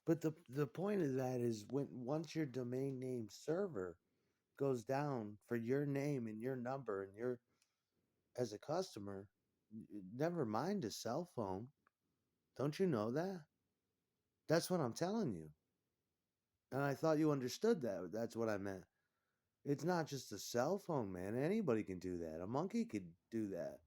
But the point of that is when once your domain name server goes down for your name and your number and your as a customer, never mind a cell phone. Don't you know that? That's what I'm telling you. And I thought you understood that. That's what I meant. It's not just a cell phone, man. Anybody can do that. A monkey could do that.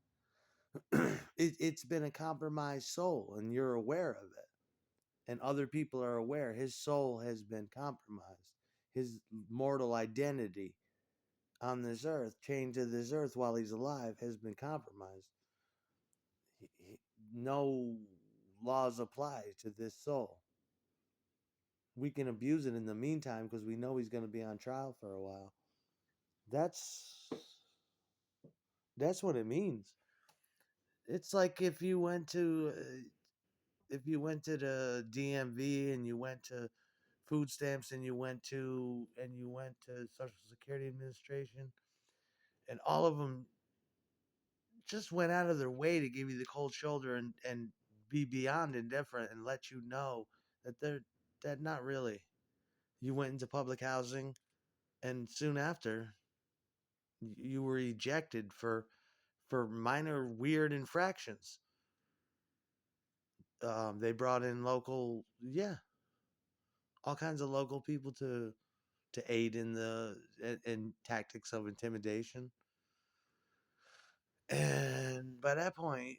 It's been a compromised soul, and you're aware of it. And other people are aware. His soul has been compromised. His mortal identity on this earth, chained to this earth while he's alive, has been compromised. No laws apply to this soul. We can abuse it in the meantime because we know he's going to be on trial for a while. That's that's what it means. It's like if you went to the DMV and you went to food stamps and you went to Social Security Administration and all of them just went out of their way to give you the cold shoulder and be beyond indifferent and let you know that they're that not really. You went into public housing and soon after you were ejected for minor weird infractions. They brought in local, yeah, all kinds of local people to aid in the in tactics of intimidation. And by that point,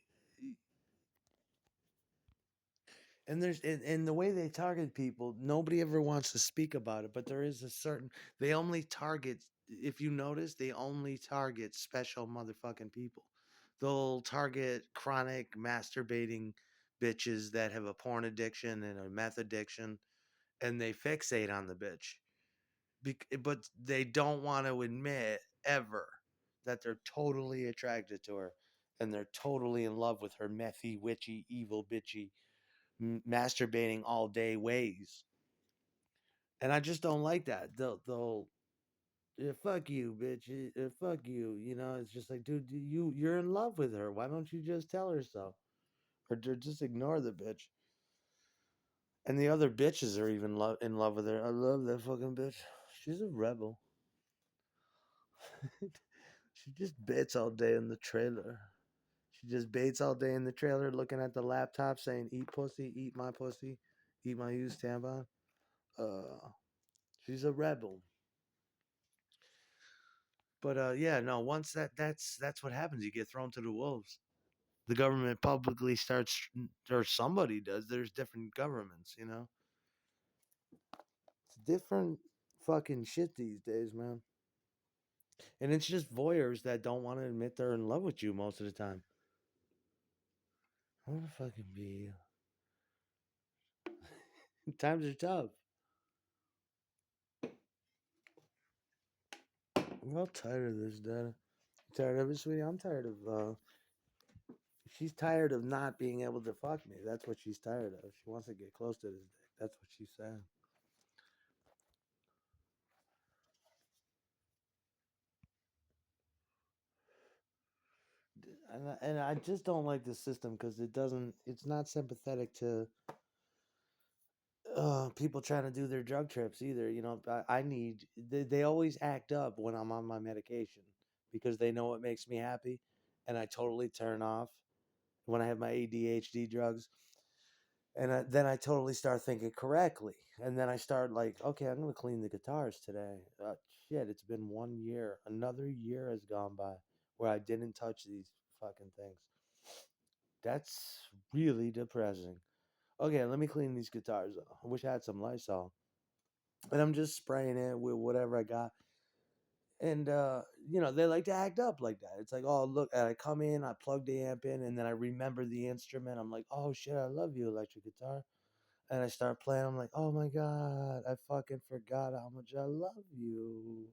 and and the way they target people, nobody ever wants to speak about it, but there is a certain they only target if you notice, they only target special motherfucking people. They'll target chronic masturbating bitches that have a porn addiction and a meth addiction, and they fixate on the bitch. But they don't want to admit ever that they're totally attracted to her and they're totally in love with her methy, witchy, evil, bitchy, masturbating all day ways. And I just don't like that. They'll yeah, fuck you, bitch. Fuck you. You know, it's just like, dude, you're in love with her. Why don't you just tell her so, or just ignore the bitch? And the other bitches are even in love with her. I love that fucking bitch. She's a rebel. She just baits all day in the trailer. She just baits all day in the trailer, looking at the laptop, saying, "Eat pussy, eat my used tampon." Uh, she's a rebel. But yeah, no. Once that's what happens. You get thrown to the wolves. The government publicly starts, or somebody does. There's different governments, you know. It's different fucking shit these days, man. And it's just voyeurs that don't want to admit they're in love with you most of the time. I want to fucking be you. Times are tough. I'm all tired of this, Dad. Tired of it, sweetie. I'm tired of. She's tired of not being able to fuck me. That's what she's tired of. She wants to get close to this dick. That's what she's saying. And I just don't like the system because it doesn't. It's not sympathetic to people trying to do their drug trips either. You know, I need. They always act up when I'm on my medication because they know it makes me happy, and I totally turn off when I have my ADHD drugs. And then I totally start thinking correctly. And then I start like, okay, I'm going to clean the guitars today. Shit, it's been 1 year. Another year has gone by where I didn't touch these fucking things. That's really depressing. Okay, let me clean these guitars. I wish I had some Lysol. And I'm just spraying it with whatever I got. And, they like to act up like that. It's like, oh, look, and I come in, I plug the amp in, and then I remember the instrument. I'm like, oh, shit, I love you, electric guitar. And I start playing. I'm like, oh my God, I fucking forgot how much I love you.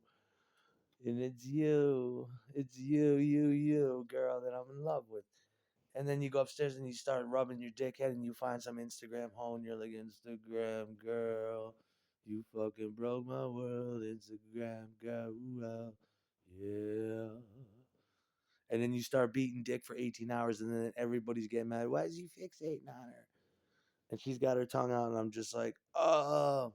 And it's you, girl, that I'm in love with. And then you go upstairs and you start rubbing your dickhead and you find some Instagram hoe and you're like, Instagram girl, you fucking broke my world, Instagram girl, yeah. And then you start beating dick for 18 hours and then everybody's getting mad. Why is he fixating on her? and she's got her tongue out, and I'm just like, oh.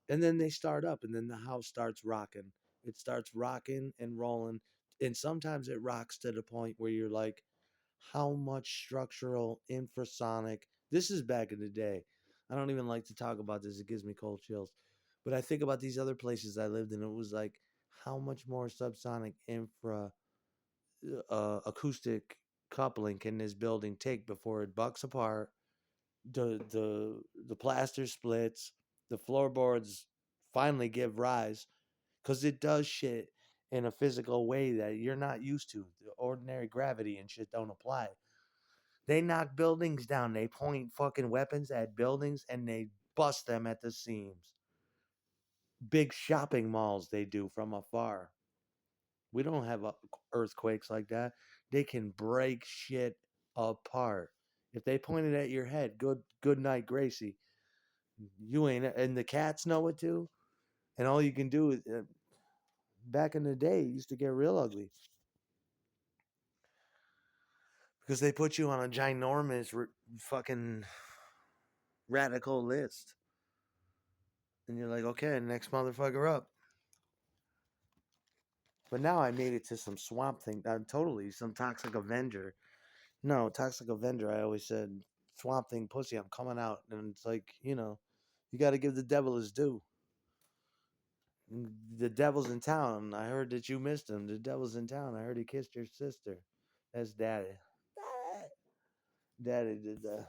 And then they start up, and then the house starts rocking. It starts rocking and rolling, and sometimes it rocks to the point where you're like, how much structural infrasonic. This is back in the day. I don't even like to talk about this. It gives me cold chills. But I think about these other places I lived in. It was like, how much more subsonic infra acoustic coupling can this building take before it bucks apart? The plaster splits, the floorboards finally give rise because it does shit in a physical way that you're not used to. The ordinary gravity and shit don't apply. They knock buildings down. They point fucking weapons at buildings and they bust them at the seams. Big shopping malls they do from afar. We don't have earthquakes like that. They can break shit apart. If they point it at your head, good night, Gracie. You ain't, and the cats know it too. And all you can do is, back in the day, it used to get real ugly because they put you on a ginormous fucking radical list, and you're like, okay, next motherfucker up. But now I made it to some swamp thing. Totally some toxic Avenger. No, toxic Avenger. I always said swamp thing pussy. I'm coming out, and it's like, you got to give the devil his due. The devil's in town. I heard that you missed him. The devil's in town. I heard he kissed your sister. That's daddy. Daddy did that.